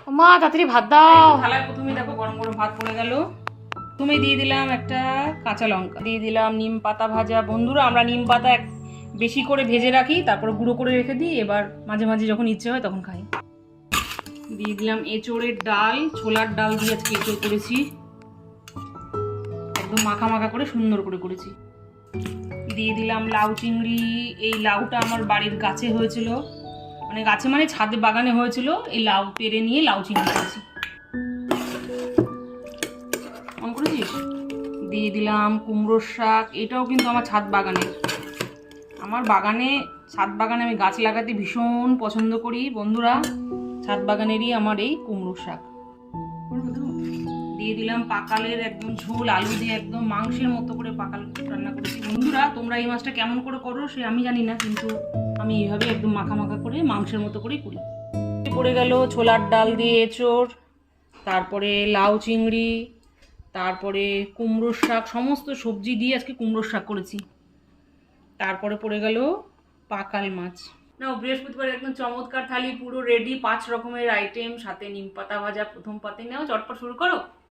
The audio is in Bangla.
মা তাড়াতাড়ি ভাত দাও। থালায় প্রথমে দেখো গরম গরম ভাত পড়ে গেল। তুমি দিয়ে দিলাম একটা কাঁচা লঙ্কা, দিয়ে দিলাম নিম পাতা ভাজা। বন্ধুরা আমরা নিম পাতা বেশি করে ভেজে রাখি, তারপর গুঁড়ো করে রেখে দিই, এবার মাঝে মাঝে যখন ইচ্ছে হয় তখন খাই। দিয়ে দিলাম এঁচোড়ের ডাল, ছোলার ডাল দিয়ে আজকে এঁচোড় করেছি, একদম মাখা মাখা করে সুন্দর করে করেছি। দিয়ে দিলাম লাউ চিংড়ি। এই লাউটা আমার বাড়ির গাছে হয়েছিল, মানে গাছে মানে ছাদে বাগানে হয়েছিল। এই লাউ পেরে নিয়ে লাউ চিংড়ি করেছি। অন করেছিস? দিয়ে দিলাম কুমড়োর শাক, এটাও কিন্তু আমার ছাদ বাগানে। আমার বাগানে, ছাদ বাগানে আমি গাছ লাগাতে ভীষণ পছন্দ করি বন্ধুরা। ছাদ বাগানেরই আমার এই কুমড়োর শাক। দিয়ে দিলাম পাকালের একদম ঝোল, আলু দিয়ে একদম মাংসের মতো করে পাকাল রান্না করেছি। বন্ধুরা তোমরা এই মাছটা কেমন করে করো সে আমি জানি না, কিন্তু আমি এইভাবে একদম মাখা মাখা করে মাংসের মতো করেই করি। পড়ে গেল ছোলার ডাল দিয়ে এঁচোড়, তারপরে লাউ চিংড়ি, তারপরে কুমড়োর শাক, সমস্ত সবজি দিয়ে আজকে কুমড়োর শাক করেছি। তারপরে পড়ে গেল পাকাল মাছ। না, বৃহস্পতিবার একদম চমৎকার থালি পুরো রেডি, 5 রকমের আইটেম, সাথে নিম পাতা ভাজা। প্রথম পাতে নাও, চটপট শুরু করো।